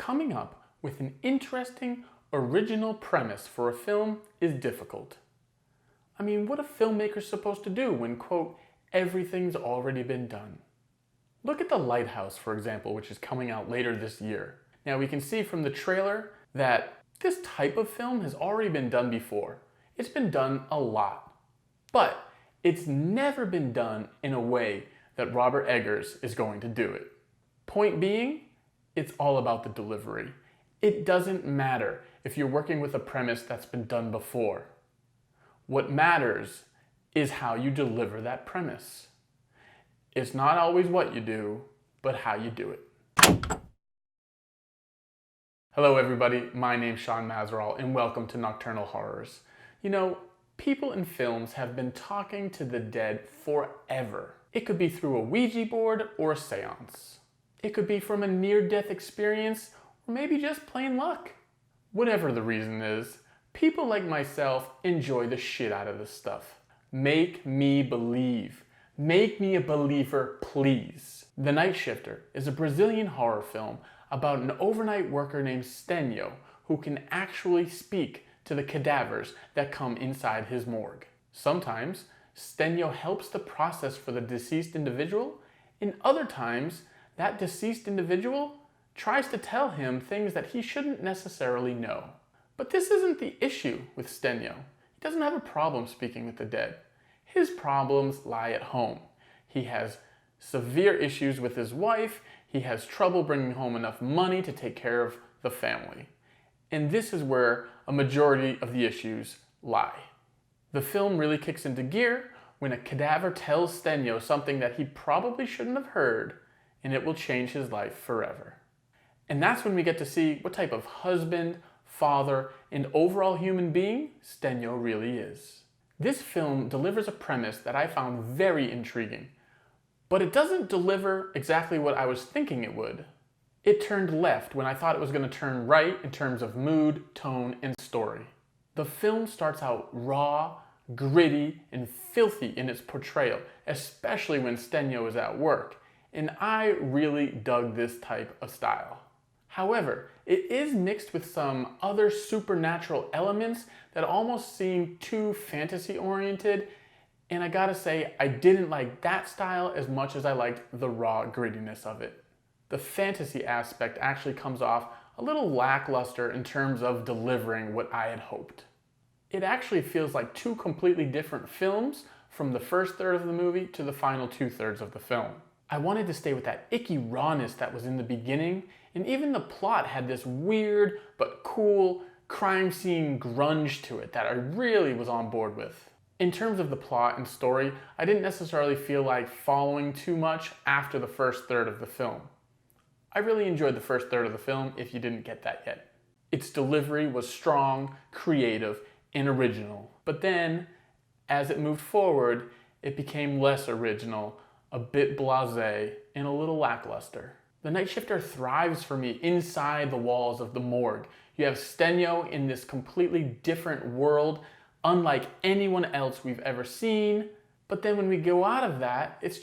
coming up with an interesting, original premise for a film is difficult. I mean, what are filmmakers supposed to do when, quote, everything's already been done? Look at The Lighthouse, for example, which is coming out later this year. Now, we can see from the trailer that this type of film has already been done before. It's been done a lot. But it's never been done in a way that Robert Eggers is going to do it. Point being, it's all about the delivery. It doesn't matter if you're working with a premise that's been done before. What matters is how you deliver that premise. It's not always what you do, but how you do it. Hello everybody, my name's Sean Mazeral and welcome to Nocturnal Horrors. You know, people in films have been talking to the dead forever. It could be through a Ouija board or a seance. It could be from a near-death experience or maybe just plain luck. Whatever the reason is, people like myself enjoy the shit out of this stuff. Make me believe. Make me a believer, please. The Nightshifter is a Brazilian horror film about an overnight worker named Stênio who can actually speak to the cadavers that come inside his morgue. Sometimes, Stênio helps the process for the deceased individual, and other times, that deceased individual tries to tell him things that he shouldn't necessarily know. But this isn't the issue with Stênio. He doesn't have a problem speaking with the dead. His problems lie at home. He has severe issues with his wife. He has trouble bringing home enough money to take care of the family. And this is where a majority of the issues lie. The film really kicks into gear when a cadaver tells Stênio something that he probably shouldn't have heard, and it will change his life forever. And that's when we get to see what type of husband, father, and overall human being Stênio really is. This film delivers a premise that I found very intriguing, but it doesn't deliver exactly what I was thinking it would. It turned left when I thought it was going to turn right in terms of mood, tone, and story. The film starts out raw, gritty, and filthy in its portrayal, especially when Stênio is at work, and I really dug this type of style. However, it is mixed with some other supernatural elements that almost seem too fantasy-oriented, and I gotta say, I didn't like that style as much as I liked the raw grittiness of it. The fantasy aspect actually comes off a little lackluster in terms of delivering what I had hoped. It actually feels like two completely different films from the first third of the movie to the final 2/3 of the film. I wanted to stay with that icky rawness that was in the beginning, and even the plot had this weird but cool crime scene grunge to it that I really was on board with. In terms of the plot and story, I didn't necessarily feel like following too much after the first third of the film. I really enjoyed the first third of the film if you didn't get that yet. Its delivery was strong, creative, and original. But then, as it moved forward, it became less original, a bit blasé, and a little lackluster. The Nightshifter thrives for me inside the walls of the morgue. You have Stênio in this completely different world, unlike anyone else we've ever seen. But then when we go out of that, he's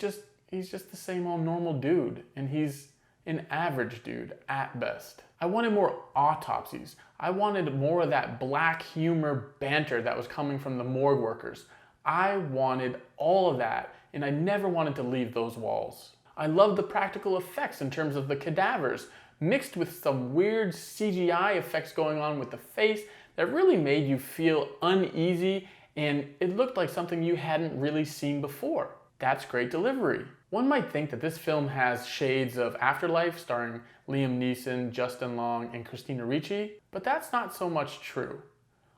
just the same old normal dude, and he's an average dude at best. I wanted more autopsies. I wanted more of that black humor banter that was coming from the morgue workers. I wanted all of that, and I never wanted to leave those walls. I loved the practical effects in terms of the cadavers, mixed with some weird CGI effects going on with the face that really made you feel uneasy, and it looked like something you hadn't really seen before. That's great delivery. One might think that this film has shades of Afterlife starring Liam Neeson, Justin Long, and Christina Ricci, but that's not so much true.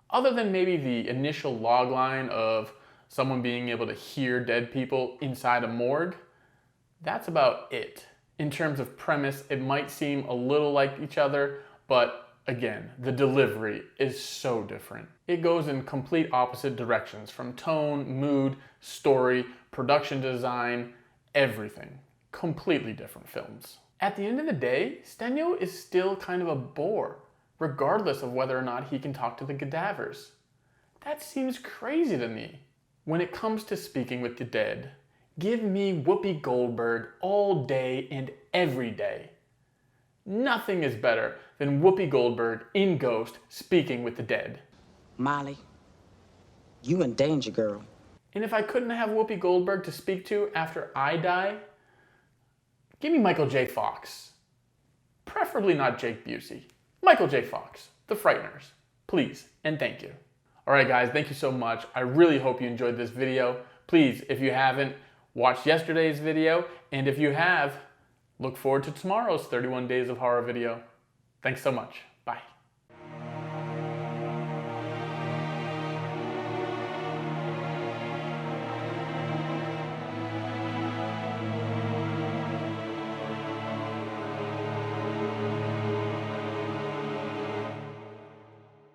Other than maybe the initial logline of someone being able to hear dead people inside a morgue, that's about it. In terms of premise, it might seem a little like each other, but again, the delivery is so different. It goes in complete opposite directions from tone, mood, story, production design, everything. Completely different films. At the end of the day, Stênio is still kind of a bore, regardless of whether or not he can talk to the cadavers. That seems crazy to me. When it comes to speaking with the dead, give me Whoopi Goldberg all day and every day. Nothing is better than Whoopi Goldberg in Ghost speaking with the dead. Molly, you in danger, girl. And if I couldn't have Whoopi Goldberg to speak to after I die, give me Michael J. Fox. Preferably not Jake Busey. Michael J. Fox, The Frighteners. Please and thank you. Alright guys, thank you so much. I really hope you enjoyed this video. Please, if you haven't, watch yesterday's video. And if you have, look forward to tomorrow's 31 Days of Horror video. Thanks so much.